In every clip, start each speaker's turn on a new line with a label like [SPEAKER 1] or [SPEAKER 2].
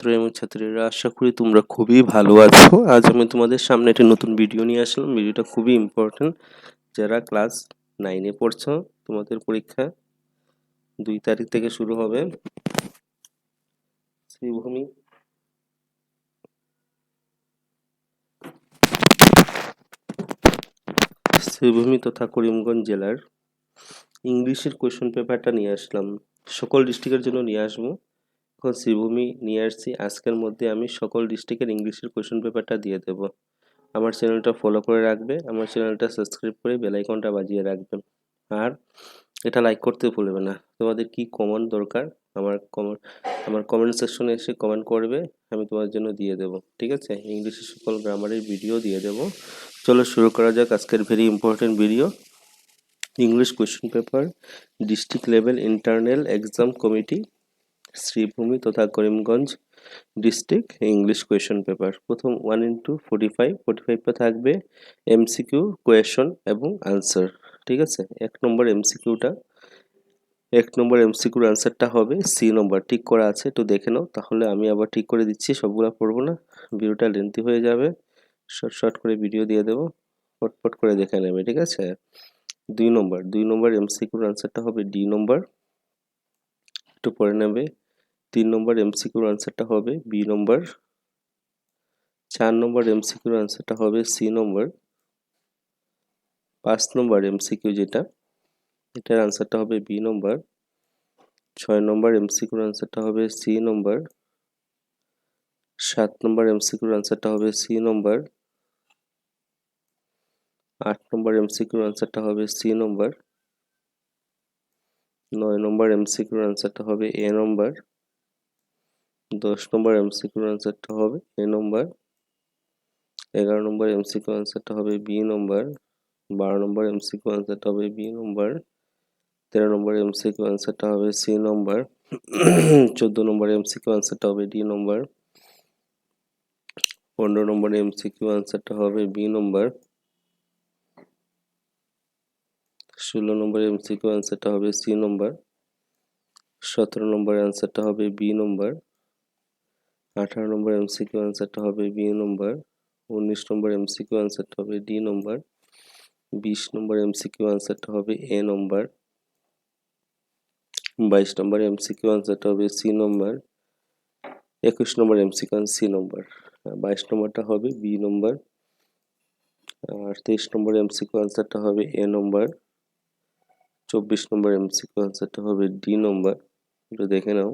[SPEAKER 1] ছাত্র এবং ছাত্রীরা, আশা করি তোমরা খুবই ভালো আছো। আজ আমি তোমাদের সামনে একটি নতুন ভিডিও নিয়ে আসলাম। ভিডিওটা খুবই ইম্পর্টেন্ট। যারা ক্লাস 9-এ পড়ছো, তোমাদের পরীক্ষা 2 তারিখ থেকে শুরু হবে। শ্রীভূমি তথা করিমগঞ্জ জেলার ইংলিশের কোয়েশ্চেন পেপারটা নিয়ে আসলাম। সকল ডিস্ট্রিক্টের জন্য নিয়ে আসবো। এখন শ্রীভূমি নিয়ে আসছি। আজকের মধ্যে আমি সকল ডিস্ট্রিক্টের ইংলিশের কোয়েশ্চেন পেপারটা দিয়ে দেবো। আমার চ্যানেলটা ফলো করে রাখবে, আমার চ্যানেলটা সাবস্ক্রাইব করে বেল আইকনটা বাজিয়ে রাখবে। আর এটা লাইক করতে ভুলবে না। তোমাদের কি কমেন্ট দরকার আমার কমেন্ট সেকশনে এসে কমেন্ট করবে, আমি তোমাদের জন্য দিয়ে দেবো। ঠিক আছে, ইংলিশের সকল গ্রামারের ভিডিও দিয়ে দেবো। চলো শুরু করা যাক আজকের very important video. English question paper, district level internal exam committee, Sribhumi তথা Karimganj district English question paper. প্রথম 1:45 থাকবে এমসিকিউ কোয়েশ্চন এবং আনসার। ঠিক আছে, এক নম্বর এমসিকিউর আনসারটা হবে সি নম্বর। ঠিক করা আছে, একটু দেখে নাও, তাহলে আমি আবার ঠিক করে দিচ্ছি, সবগুলা পড়বো না, ভিডিওটা লেন্থি হয়ে যাবে। শর্ট করে ভিডিও দিয়ে দেবো, ফটফট করে দেখে নেবে। ঠিক আছে, 2 নম্বর এমসিকিউর আনসারটা হবে ডি নম্বর, একটু পড়ে নেবে। 3 নম্বর এমসিকিউর আনসারটা হবে বি নম্বর। 4 নম্বর এমসিকিউর আনসারটা হবে সি নম্বর। 5 নম্বর এমসিকিউ যেটা, এটার আনসারটা হবে বি নম্বর। 6 নম্বর এমসিকিউর আনসারটা হবে সি নম্বর। 7 নম্বর এমসিকিউর আনসারটা হবে সি নম্বর। 8 নম্বর এমসিকিউর আনসারটা হবে সি নম্বর। 9 নম্বর এমসিকিউর আনসারটা হবে এ নম্বর। 10 নম্বর এমসিকিউর আনসারটা হবে এ নম্বর। 11 নম্বর এমসিকিউ আনসারটা হবে বি নম্বর। 12 নম্বর এমসিকিউ আনসারটা হবে বি নম্বর। 13 নম্বর এমসিকিউ আনসারটা হবে সি নম্বর। 14 নম্বর এমসিকিউ আনসারটা হবে ডি নম্বর। 15 নম্বর এমসিকিউ আনসারটা হবে বি নম্বর। 16 নম্বর এমসিকিউ আনসারটা হবে সি নম্বর। 17 নম্বর আনসারটা হবে বি নম্বর। 18 নম্বর এমসিকিউ আনসারটা হবে বি নম্বর। 19 নম্বর এমসিকিউ আনসারটা হবে ডি নম্বর। 20 নম্বর এমসিকিউ আনসারটা হবে এ নম্বর। 22 নম্বর এমসিকিউ আনসারটা হবে সি নম্বর। 21 নম্বর এমসিকিউ সি নম্বর। 22 নম্বরটা হবে বি নম্বর। আর 23 নম্বর এমসিকিউ আনসারটা হবে এ নম্বর। 24 নম্বর এমসিকিউ আনসারটা হবে ডি নম্বর, একটু দেখে নাও।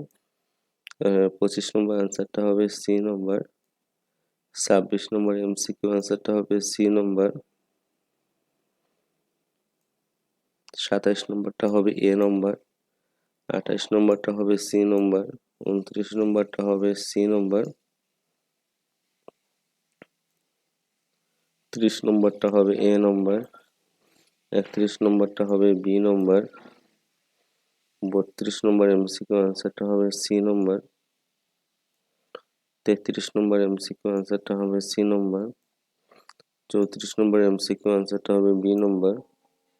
[SPEAKER 1] 25 নম্বর আনসারটা হবে সি নম্বর। 26 নম্বর এমসিকিউ আনসারটা হবে সি নম্বর। 27 নম্বরটা হবে এ নম্বর। 28 নম্বরটা হবে সি নম্বর। 29 নম্বরটা হবে সি নম্বর। 30 নম্বরটা হবে এ নম্বর। 31 নম্বরটা হবে বি নম্বর। 32 নম্বর এমসিকিউ আনসারটা হবে সি নম্বর। 33 নম্বর এমসিকিউ আনসারটা হবে সি নম্বর। 34 নম্বর এমসিকিউ আনসারটা হবে বি নম্বর।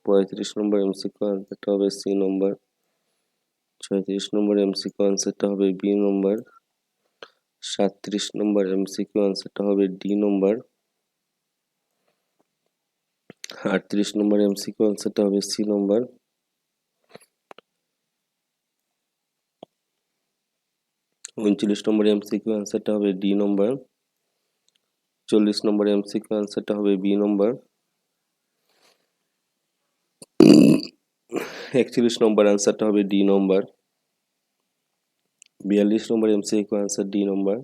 [SPEAKER 1] 35 নম্বর এমসিকিউ আনসারটা হবে সি নম্বর। 36 নম্বর এমসিকিউ আনসারটা হবে বি নম্বর। 37 নম্বর এমসিকিউ আনসারটা হবে ডি নম্বর। 38 নম্বর এমসিকিউ আনসারটা হবে সি নম্বর। 39 নম্বর এমসিকিউ আনসারটা হবে ডি নম্বর। 40 নম্বর এমসিকিউ আনসারটা হবে বি নম্বর। 41 নম্বর আনসারটা হবে ডি নম্বর। 42 নম্বর এমসিকিউ আনসার ডি নম্বর।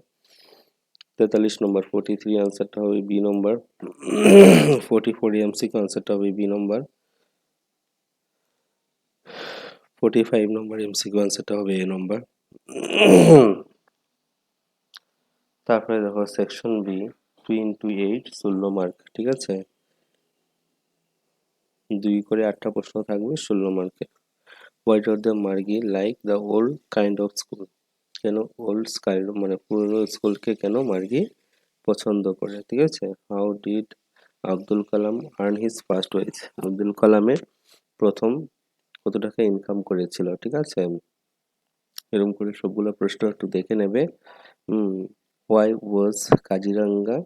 [SPEAKER 1] 43 নম্বর 43 আনসারটা হবে বি নম্বর। 44 এমসিকিউ আনসারটা হবে বি নম্বর। 45 নম্বর এমসিকিউ আনসারটা হবে এ নম্বর। তারপরে দেখো সেকশন বি, 2 × 8 16 মার্ক। ঠিক আছে, 2 করে 8টা প্রশ্ন থাকবে 16 মার্কের। What are the Margie like the old kind of school? কেন ওল্ড স্কাইল মানে পুরনো স্কুলকে কেন মার্গি পছন্দ করে? ঠিক আছে, how did Abdul Kalam earn his first wage? Abdul কালামের প্রথম কত টাকা ইনকাম করেছিল? ঠিক আছে, এরকম করে সবগুলো প্রশ্ন একটু দেখে নেবে। Why was Kaziranga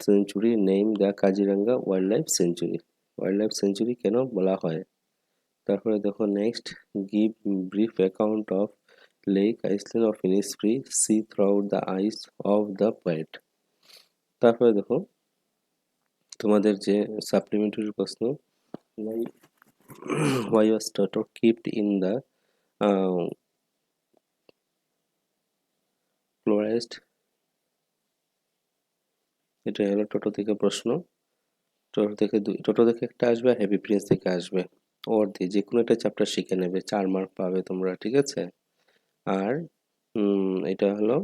[SPEAKER 1] sanctuary name the Kaziranga wildlife sanctuary, wildlife sanctuary কেন বলা হয়। তারপরে দেখো next, give brief account of lake island of Innisfree see throughout the eyes of the poet. তারপরে দেখো তোমাদের যে সাপ্লিমেন্টারি প্রশ্ন, why was Toto kept in the chloride, এটা হলো টোটো থেকে প্রশ্ন। টোটো থেকে একটা আসবে, হ্যাপি প্রিন্স থেকে আসবে। ওর দিয়ে যে কোনো একটা চ্যাপ্টার শিখে নেবে, 4 মার্ক পাবে তোমরা, ঠিক আছে। আর এটা হলো,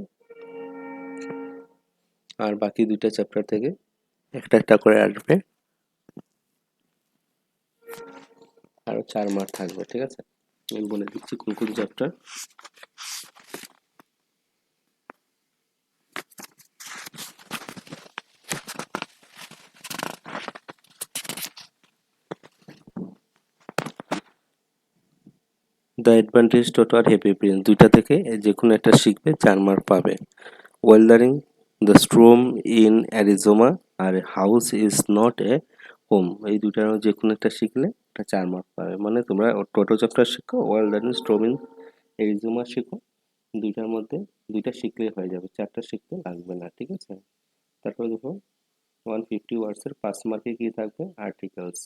[SPEAKER 1] আর বাকি দুইটা চ্যাপ্টার থেকে একটা একটা করে আসবে, আরো 4 মার্ক থাকবে, ঠিক আছে। আমি বলে দিচ্ছি কোন কোন চ্যাপ্টার। দ্য অ্যাডভান্টেজ টোটো আর হ্যাপি প্রিন্স দুইটা থেকে যে কোনো একটা শিখবে, 4 মার্ক পাবে। Weathering the storm in Arizona আর house is not a home, এই দুটার যে কোনো একটা শিখলে একটা 4 মার্ক পাবে। মানে তোমরা টোটো চ্যাপ্টার শিখো, ওয়েলদারিং স্ট্রোম ইন অ্যারিজোনা শিখো, দুইটার মধ্যে দুইটা শিখলেই হয়ে যাবে, 4টা শিখতে লাগবে না, ঠিক আছে। তারপরে দেখো 150 ওয়ার্ডসের 5 মার্কে কি থাকবে, আর্টিকেলস,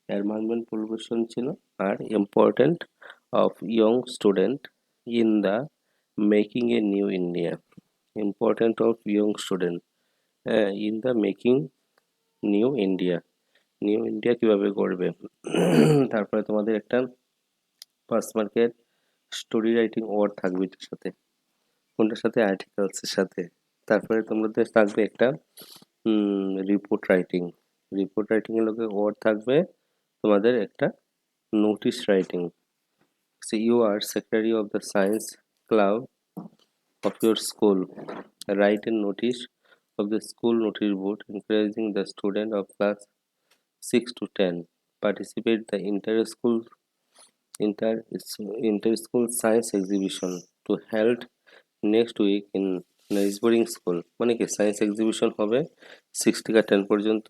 [SPEAKER 1] এনভায়রনমেন্ট পলিউশন ছিল, আর important of young student in the making a new India, important of young student in the making new India, new India কিভাবে করবে। তারপরে তোমাদের একটা 5 মার্কের স্টোরি রাইটিং ওয়ার্ড থাকবে, এটার সাথে, কোনটার সাথে, আর্টিকেলসের সাথে। তারপরে তোমাদের থাকবে একটা রিপোর্ট রাইটিং, রিপোর্ট রাইটিং এর লোকে ওয়ার্ড থাকবে তোমাদের একটা notice writing. So you are secretary of the science club of your school, write a notice of the school notice board encouraging the student of class 6 to 10 participate the inter inter-school science exhibition to held next week in neighbouring school. মানে কি science exhibition হবে 6 থেকে 10 পর্যন্ত,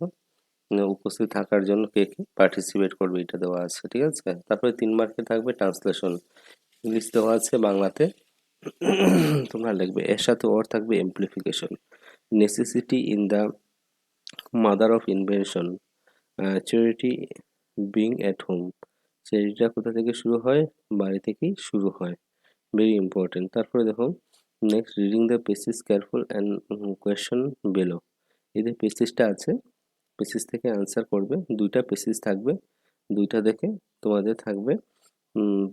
[SPEAKER 1] উপস্থিত থাকার জন্য কে কে participate করবে এটা দেওয়া আছে, ঠিক আছে। তারপরে 3 মার্কে থাকবে ট্রান্সলেশন, ইংলিশ দেওয়া আছে, বাংলাতে তোমরা লিখবে। এর সাথে ওর থাকবে amplification, necessity in the mother of invention, charity being at home, চ্যারিটিটা কোথা থেকে শুরু হয়, বাড়ি থেকেই শুরু হয়, ভেরি ইম্পর্টেন্ট। তারপরে দেখো next, reading the passage careful and question below, এদের পেসিসটা আছে, পেসিস থেকে আনসার করবে, দুইটা পেসিস থাকবে, দুইটা দেখে তোমাদের থাকবে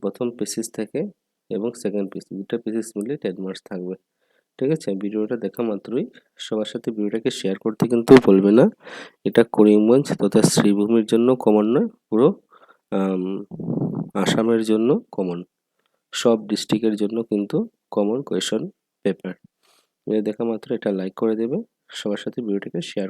[SPEAKER 1] প্রথম পেসিস থেকে এবং সেকেন্ড পেসিস, দুটো পেসিস মিলে 10 মার্কস থাকবে, ঠিক আছে। ভিডিওটা দেখা মাত্রই সবার সাথে ভিডিওটাকে শেয়ার করতে কিন্তু বলবে না, এটা করিমগঞ্জ তথা শ্রীভূমির জন্য কমন নয়, পুরো আসামের জন্য কমন, সব ডিস্ট্রিক্টের জন্য কিন্তু কমন কোয়েশন পেপার। দেখা মাত্র এটা লাইক করে দেবে, সবার সাথে ভিডিওটাকে শেয়ার